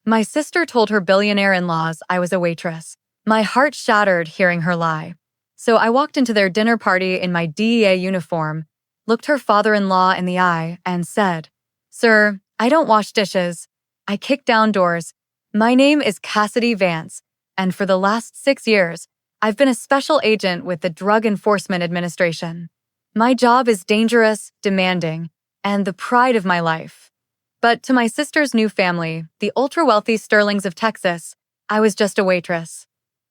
My sister told her billionaire-in-laws I was a waitress. My heart shattered hearing her lie. So I walked into their dinner party in my DEA uniform, looked her father-in-law in the eye, and said, "Sir, I don't wash dishes." I kicked down doors. My name is Cassidy Vance, and for the last 6 years, I've been a special agent with the Drug Enforcement Administration. My job is dangerous, demanding, and the pride of my life. But to my sister's new family, the ultra-wealthy Sterlings of Texas, I was just a waitress.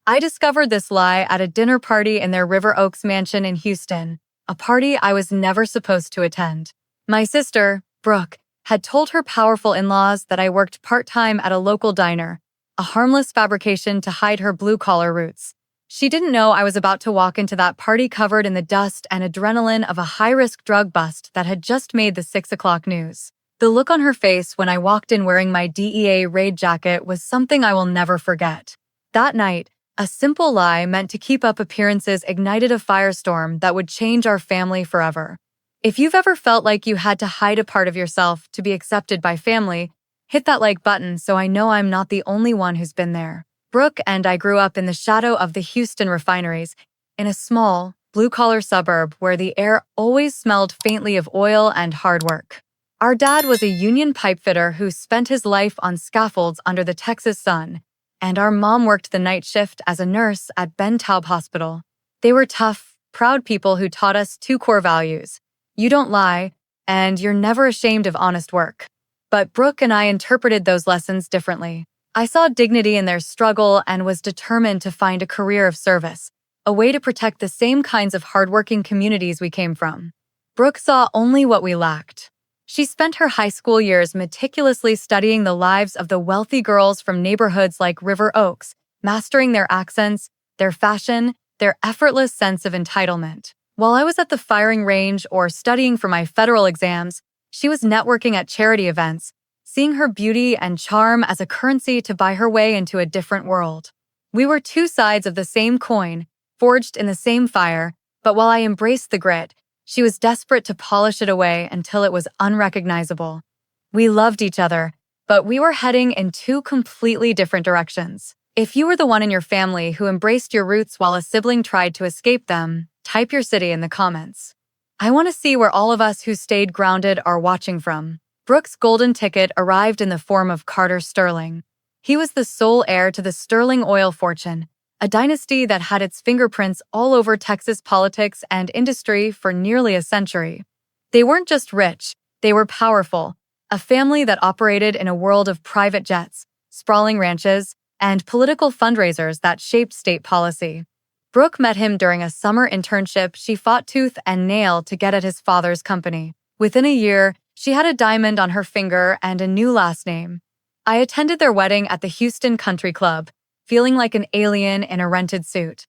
I discovered this lie at a dinner party in their River Oaks mansion in Houston, a party I was never supposed to attend. My sister, Brooke, had told her powerful in-laws that I worked part-time at a local diner, a harmless fabrication to hide her blue-collar roots. She didn't know I was about to walk into that party covered in the dust and adrenaline of a high-risk drug bust that had just made the 6 o'clock news. The look on her face when I walked in wearing my DEA raid jacket was something I will never forget. That night, a simple lie meant to keep up appearances ignited a firestorm that would change our family forever. If you've ever felt like you had to hide a part of yourself to be accepted by family, hit that like button so I know I'm not the only one who's been there. Brooke and I grew up in the shadow of the Houston refineries, in a small, blue-collar suburb where the air always smelled faintly of oil and hard work. Our dad was a union pipefitter who spent his life on scaffolds under the Texas sun, and our mom worked the night shift as a nurse at Ben Taub Hospital. They were tough, proud people who taught us 2 core values. You don't lie, and you're never ashamed of honest work. But Brooke and I interpreted those lessons differently. I saw dignity in their struggle and was determined to find a career of service, a way to protect the same kinds of hardworking communities we came from. Brooke saw only what we lacked. She spent her high school years meticulously studying the lives of the wealthy girls from neighborhoods like River Oaks, mastering their accents, their fashion, their effortless sense of entitlement. While I was at the firing range or studying for my federal exams, she was networking at charity events, seeing her beauty and charm as a currency to buy her way into a different world. We were 2 sides of the same coin, forged in the same fire, but while I embraced the grit, she was desperate to polish it away until it was unrecognizable. We loved each other, but we were heading in 2 completely different directions. If you were the one in your family who embraced your roots while a sibling tried to escape them, type your city in the comments. I want to see where all of us who stayed grounded are watching from. Brooke's golden ticket arrived in the form of Carter Sterling. He was the sole heir to the Sterling oil fortune, a dynasty that had its fingerprints all over Texas politics and industry for nearly a century. They weren't just rich, they were powerful, a family that operated in a world of private jets, sprawling ranches, and political fundraisers that shaped state policy. Brooke met him during a summer internship she fought tooth and nail to get at his father's company. Within a year, she had a diamond on her finger and a new last name. I attended their wedding at the Houston Country Club, feeling like an alien in a rented suit.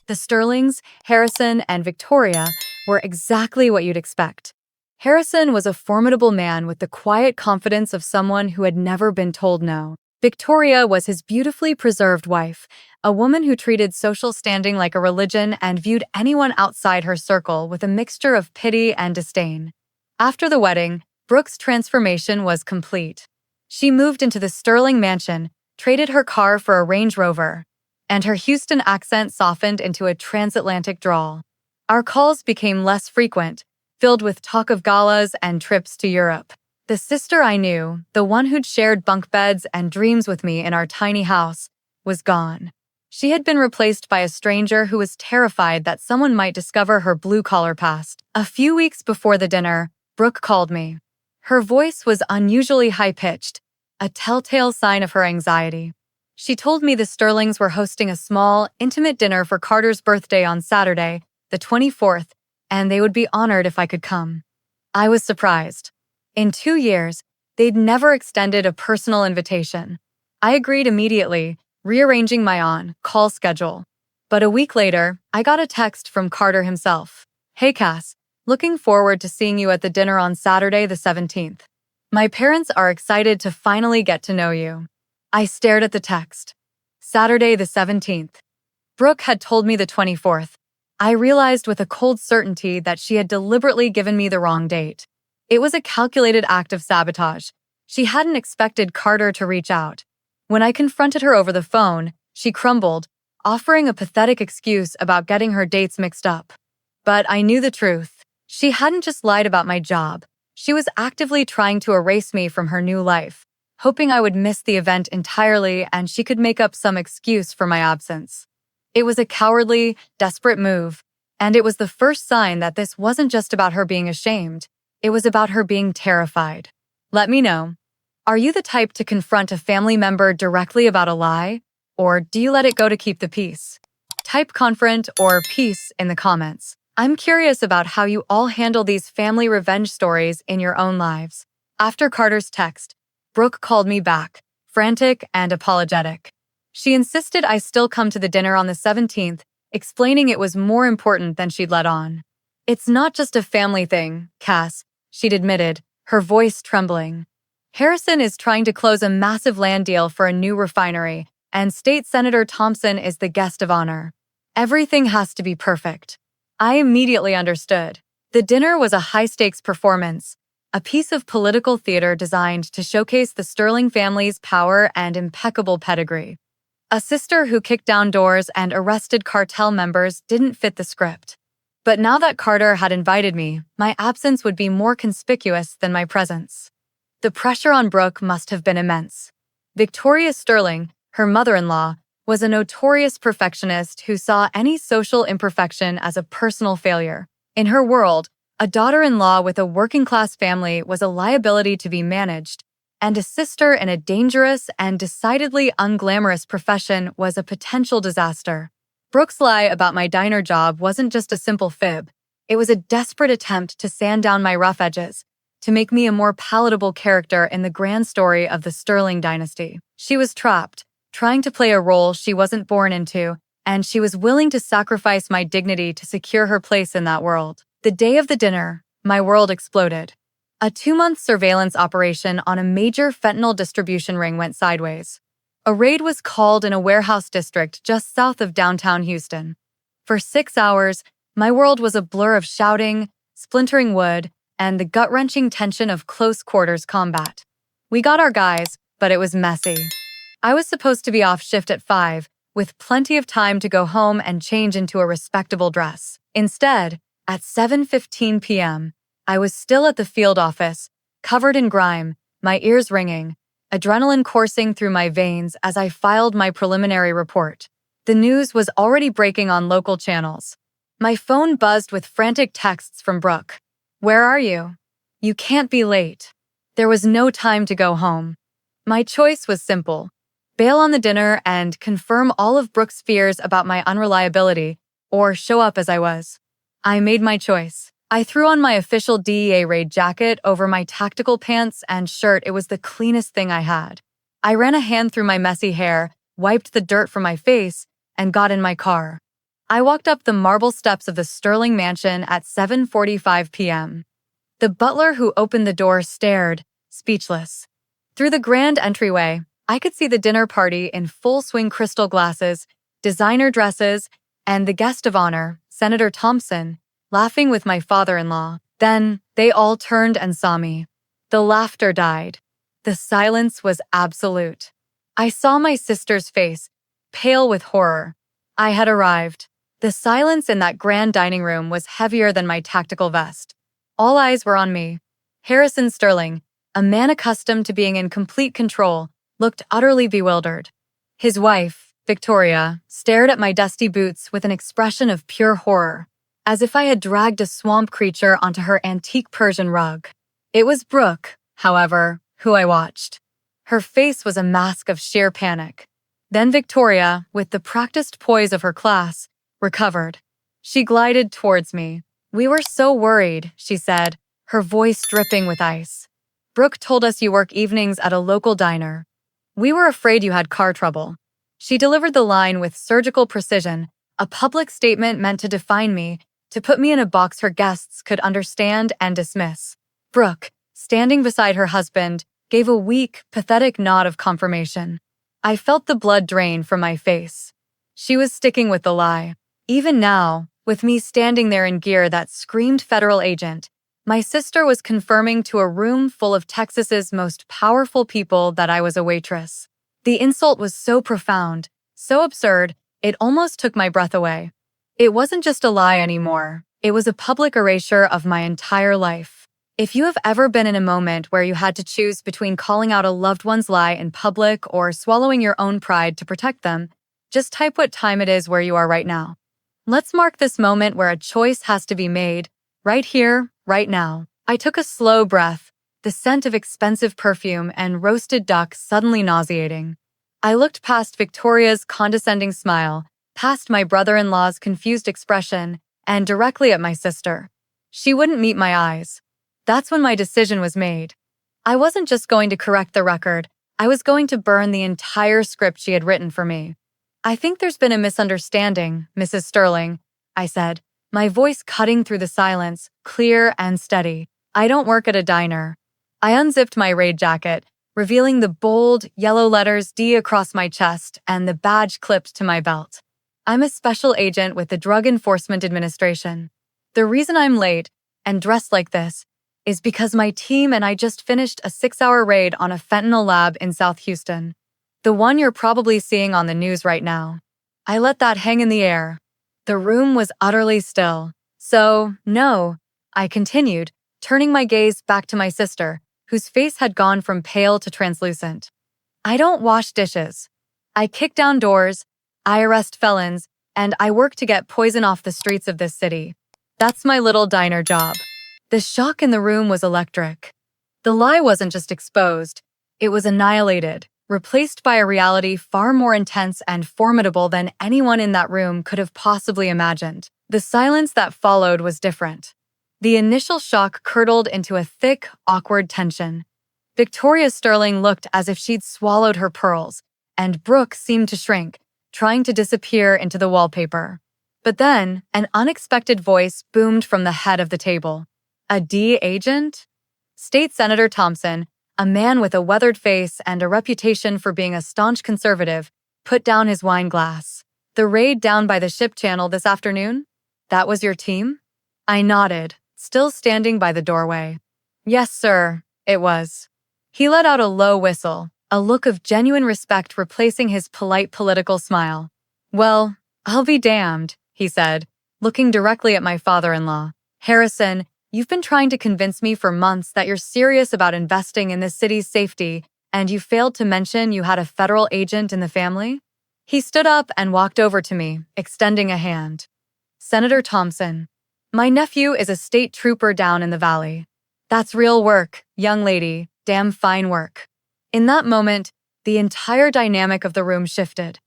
The Sterlings, Harrison, and Victoria were exactly what you'd expect. Harrison was a formidable man with the quiet confidence of someone who had never been told no. Victoria was his beautifully preserved wife, a woman who treated social standing like a religion and viewed anyone outside her circle with a mixture of pity and disdain. After the wedding, Brooke's transformation was complete. She moved into the Sterling mansion, traded her car for a Range Rover, and her Houston accent softened into a transatlantic drawl. Our calls became less frequent, filled with talk of galas and trips to Europe. The sister I knew, the one who'd shared bunk beds and dreams with me in our tiny house, was gone. She had been replaced by a stranger who was terrified that someone might discover her blue-collar past. A few weeks before the dinner, Brooke called me. Her voice was unusually high-pitched, a telltale sign of her anxiety. She told me the Sterlings were hosting a small, intimate dinner for Carter's birthday on Saturday, the 24th, and they would be honored if I could come. I was surprised. In 2 years, they'd never extended a personal invitation. I agreed immediately, rearranging my on-call schedule. But a week later, I got a text from Carter himself. "Hey Cass, looking forward to seeing you at the dinner on Saturday the 17th. My parents are excited to finally get to know you." I stared at the text. Saturday the 17th. Brooke had told me the 24th. I realized with a cold certainty that she had deliberately given me the wrong date. It was a calculated act of sabotage. She hadn't expected Carter to reach out. When I confronted her over the phone, she crumbled, offering a pathetic excuse about getting her dates mixed up. But I knew the truth. She hadn't just lied about my job. She was actively trying to erase me from her new life, hoping I would miss the event entirely and she could make up some excuse for my absence. It was a cowardly, desperate move, and it was the first sign that this wasn't just about her being ashamed. It was about her being terrified. Let me know. Are you the type to confront a family member directly about a lie? Or do you let it go to keep the peace? Type confront or peace in the comments. I'm curious about how you all handle these family revenge stories in your own lives. After Carter's text, Brooke called me back, frantic and apologetic. She insisted I still come to the dinner on the 17th, explaining it was more important than she'd let on. It's not just a family thing, Cass, she'd admitted, her voice trembling. Harrison is trying to close a massive land deal for a new refinery, and State Senator Thompson is the guest of honor. Everything has to be perfect. I immediately understood. The dinner was a high-stakes performance, a piece of political theater designed to showcase the Sterling family's power and impeccable pedigree. A sister who kicked down doors and arrested cartel members didn't fit the script. But now that Carter had invited me, my absence would be more conspicuous than my presence. The pressure on Brooke must have been immense. Victoria Sterling, her mother-in-law, was a notorious perfectionist who saw any social imperfection as a personal failure. In her world, a daughter-in-law with a working-class family was a liability to be managed, and a sister in a dangerous and decidedly unglamorous profession was a potential disaster. Brooke's lie about my diner job wasn't just a simple fib. It was a desperate attempt to sand down my rough edges, to make me a more palatable character in the grand story of the Sterling dynasty. She was trapped, trying to play a role she wasn't born into, and she was willing to sacrifice my dignity to secure her place in that world. The day of the dinner, my world exploded. A 2-month surveillance operation on a major fentanyl distribution ring went sideways. A raid was called in a warehouse district just south of downtown Houston. For 6 hours, my world was a blur of shouting, splintering wood, and the gut-wrenching tension of close-quarters combat. We got our guys, but it was messy. I was supposed to be off shift at 5, with plenty of time to go home and change into a respectable dress. Instead, at 7:15 p.m., I was still at the field office, covered in grime, my ears ringing, adrenaline coursing through my veins as I filed my preliminary report. The news was already breaking on local channels. My phone buzzed with frantic texts from Brooke. "Where are you? You can't be late." There was no time to go home. My choice was simple: bail on the dinner and confirm all of Brooke's fears about my unreliability, or show up as I was. I made my choice. I threw on my official DEA raid jacket over my tactical pants and shirt. It was the cleanest thing I had. I ran a hand through my messy hair, wiped the dirt from my face, and got in my car. I walked up the marble steps of the Sterling mansion at 7:45 p.m. The butler who opened the door stared, speechless. Through the grand entryway, I could see the dinner party in full-swing crystal glasses, designer dresses, and the guest of honor, Senator Thompson, laughing with my father-in-law. Then, they all turned and saw me. The laughter died. The silence was absolute. I saw my sister's face, pale with horror. I had arrived. The silence in that grand dining room was heavier than my tactical vest. All eyes were on me. Harrison Sterling, a man accustomed to being in complete control, looked utterly bewildered. His wife, Victoria, stared at my dusty boots with an expression of pure horror, as if I had dragged a swamp creature onto her antique Persian rug. It was Brooke, however, who I watched. Her face was a mask of sheer panic. Then Victoria, with the practiced poise of her class, recovered. She glided towards me. "We were so worried," she said, her voice dripping with ice. "Brooke told us you work evenings at a local diner. We were afraid you had car trouble." She delivered the line with surgical precision, a public statement meant to define me, to put me in a box her guests could understand and dismiss. Brooke, standing beside her husband, gave a weak, pathetic nod of confirmation. I felt the blood drain from my face. She was sticking with the lie. Even now, with me standing there in gear that screamed federal agent, my sister was confirming to a room full of Texas's most powerful people that I was a waitress. The insult was so profound, so absurd, it almost took my breath away. It wasn't just a lie anymore. It was a public erasure of my entire life. If you have ever been in a moment where you had to choose between calling out a loved one's lie in public or swallowing your own pride to protect them, just type what time it is where you are right now. Let's mark this moment where a choice has to be made, right here, right now. I took a slow breath, the scent of expensive perfume and roasted duck suddenly nauseating. I looked past Victoria's condescending smile, past my brother-in-law's confused expression, and directly at my sister. She wouldn't meet my eyes. That's when my decision was made. I wasn't just going to correct the record, I was going to burn the entire script she had written for me. "I think there's been a misunderstanding, Mrs. Sterling," I said, my voice cutting through the silence, clear and steady. "I don't work at a diner." I unzipped my raid jacket, revealing the bold, yellow letters D across my chest and the badge clipped to my belt. "I'm a special agent with the Drug Enforcement Administration. The reason I'm late, and dressed like this, is because my team and I just finished a 6-hour raid on a fentanyl lab in South Houston. The one you're probably seeing on the news right now." I let that hang in the air. The room was utterly still. "So, no," I continued, turning my gaze back to my sister, whose face had gone from pale to translucent. "I don't wash dishes. I kick down doors, I arrest felons, and I work to get poison off the streets of this city. That's my little diner job." The shock in the room was electric. The lie wasn't just exposed, it was annihilated, replaced by a reality far more intense and formidable than anyone in that room could have possibly imagined. The silence that followed was different. The initial shock curdled into a thick, awkward tension. Victoria Sterling looked as if she'd swallowed her pearls, and Brooke seemed to shrink, trying to disappear into the wallpaper. But then, an unexpected voice boomed from the head of the table. "A DEA agent?" State Senator Thompson, a man with a weathered face and a reputation for being a staunch conservative, put down his wine glass. "The raid down by the ship channel this afternoon? That was your team?" I nodded, still standing by the doorway. "Yes, sir, it was." He let out a low whistle, a look of genuine respect replacing his polite political smile. "Well, I'll be damned," he said, looking directly at my father-in-law. "Harrison, you've been trying to convince me for months that you're serious about investing in this city's safety, and you failed to mention you had a federal agent in the family?" He stood up and walked over to me, extending a hand. "Senator Thompson, my nephew is a state trooper down in the valley. That's real work, young lady, damn fine work." In that moment, the entire dynamic of the room shifted.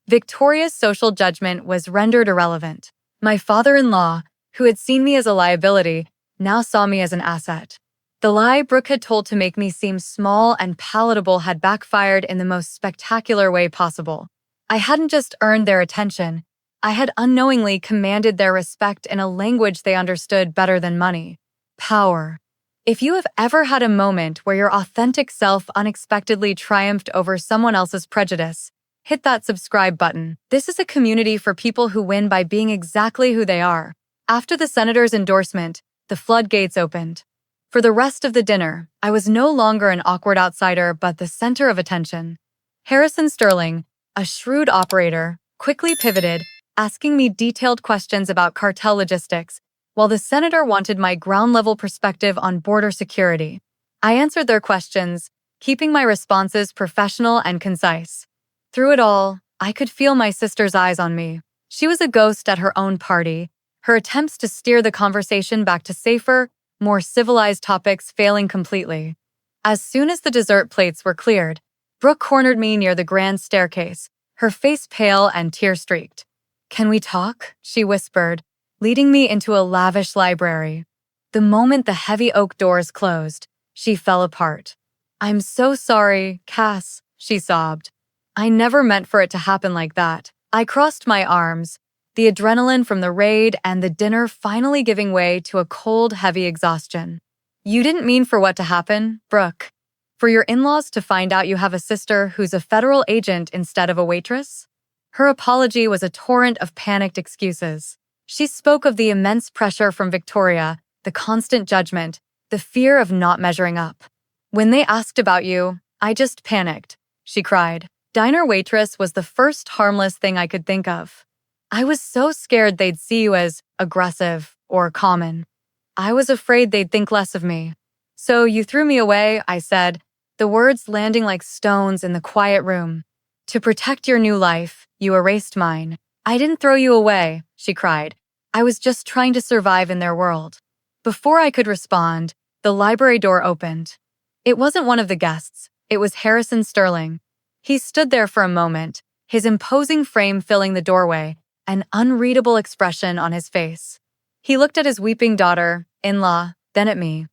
Victoria's social judgment was rendered irrelevant. My father-in-law, who had seen me as a liability, now saw me as an asset. The lie Brooke had told to make me seem small and palatable had backfired in the most spectacular way possible. I hadn't just earned their attention, I had unknowingly commanded their respect in a language they understood better than money. Power. If you have ever had a moment where your authentic self unexpectedly triumphed over someone else's prejudice, hit that subscribe button. This is a community for people who win by being exactly who they are. After the senator's endorsement, the floodgates opened. For the rest of the dinner, I was no longer an awkward outsider but the center of attention. Harrison Sterling, a shrewd operator, quickly pivoted, asking me detailed questions about cartel logistics, while the senator wanted my ground-level perspective on border security. I answered their questions, keeping my responses professional and concise. Through it all, I could feel my sister's eyes on me. She was a ghost at her own party, her attempts to steer the conversation back to safer, more civilized topics failing completely. As soon as the dessert plates were cleared, Brooke cornered me near the grand staircase, her face pale and tear-streaked. "Can we talk?" she whispered, leading me into a lavish library. The moment the heavy oak doors closed, she fell apart. "I'm so sorry, Cass," she sobbed. "I never meant for it to happen like that." I crossed my arms, the adrenaline from the raid and the dinner finally giving way to a cold, heavy exhaustion. "You didn't mean for what to happen, Brooke? For your in-laws to find out you have a sister who's a federal agent instead of a waitress?" Her apology was a torrent of panicked excuses. She spoke of the immense pressure from Victoria, the constant judgment, the fear of not measuring up. "When they asked about you, I just panicked," she cried. Diner waitress was the first harmless thing I could think of. I was so scared they'd see you as aggressive or common. I was afraid they'd think less of me. "So you threw me away," I said, the words landing like stones in the quiet room. "To protect your new life, you erased mine." "I didn't throw you away," she cried. "I was just trying to survive in their world." Before I could respond, the library door opened. It wasn't one of the guests. It was Harrison Sterling. He stood there for a moment, his imposing frame filling the doorway, an unreadable expression on his face. He looked at his weeping daughter-in-law, then at me.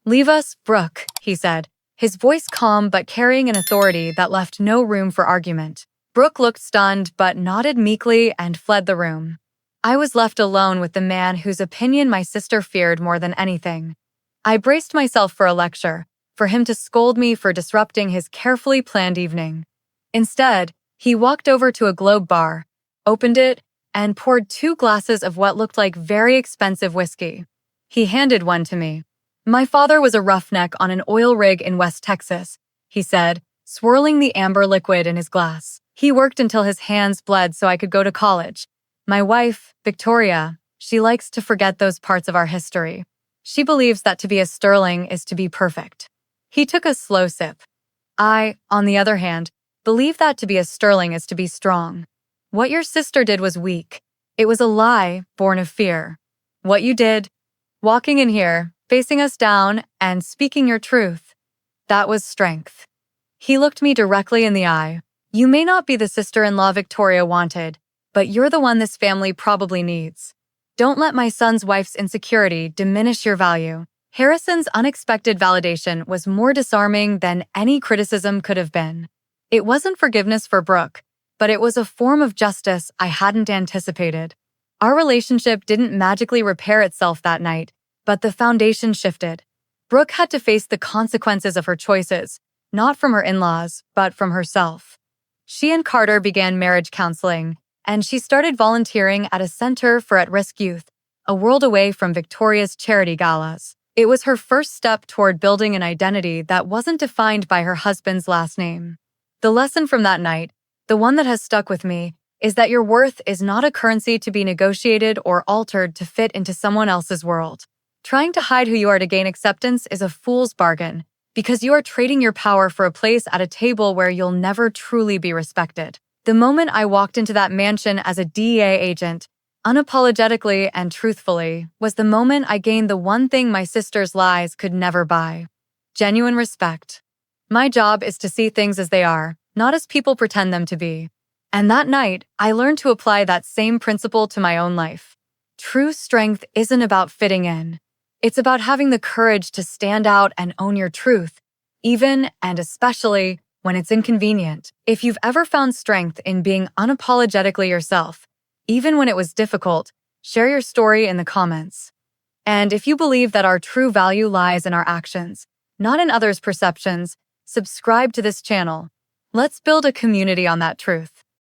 "Leave us, Brooke," he said, his voice calm but carrying an authority that left no room for argument. Brooke looked stunned but nodded meekly and fled the room. I was left alone with the man whose opinion my sister feared more than anything. I braced myself for a lecture, for him to scold me for disrupting his carefully planned evening. Instead, he walked over to a Globe bar, opened it, and poured 2 glasses of what looked like very expensive whiskey. He handed one to me. "My father was a roughneck on an oil rig in West Texas," he said, swirling the amber liquid in his glass. "He worked until his hands bled so I could go to college. My wife, Victoria, she likes to forget those parts of our history. She believes that to be a Sterling is to be perfect." He took a slow sip. "I, on the other hand, believe that to be a Sterling is to be strong. What your sister did was weak. It was a lie born of fear. What you did, walking in here, facing us down, and speaking your truth, that was strength." He looked me directly in the eye. "You may not be the sister-in-law Victoria wanted, but you're the one this family probably needs. Don't let my son's wife's insecurity diminish your value." Harrison's unexpected validation was more disarming than any criticism could have been. It wasn't forgiveness for Brooke, but it was a form of justice I hadn't anticipated. Our relationship didn't magically repair itself that night, but the foundation shifted. Brooke had to face the consequences of her choices, not from her in-laws, but from herself. She and Carter began marriage counseling, and she started volunteering at a center for at-risk youth, a world away from Victoria's charity galas. It was her first step toward building an identity that wasn't defined by her husband's last name. The lesson from that night, the one that has stuck with me, is that your worth is not a currency to be negotiated or altered to fit into someone else's world. Trying to hide who you are to gain acceptance is a fool's bargain, because you are trading your power for a place at a table where you'll never truly be respected. The moment I walked into that mansion as a DEA agent, unapologetically and truthfully, was the moment I gained the one thing my sister's lies could never buy: genuine respect. My job is to see things as they are, not as people pretend them to be. And that night, I learned to apply that same principle to my own life. True strength isn't about fitting in. It's about having the courage to stand out and own your truth, even and especially when it's inconvenient. If you've ever found strength in being unapologetically yourself, even when it was difficult, share your story in the comments. And if you believe that our true value lies in our actions, not in others' perceptions, subscribe to this channel. Let's build a community on that truth.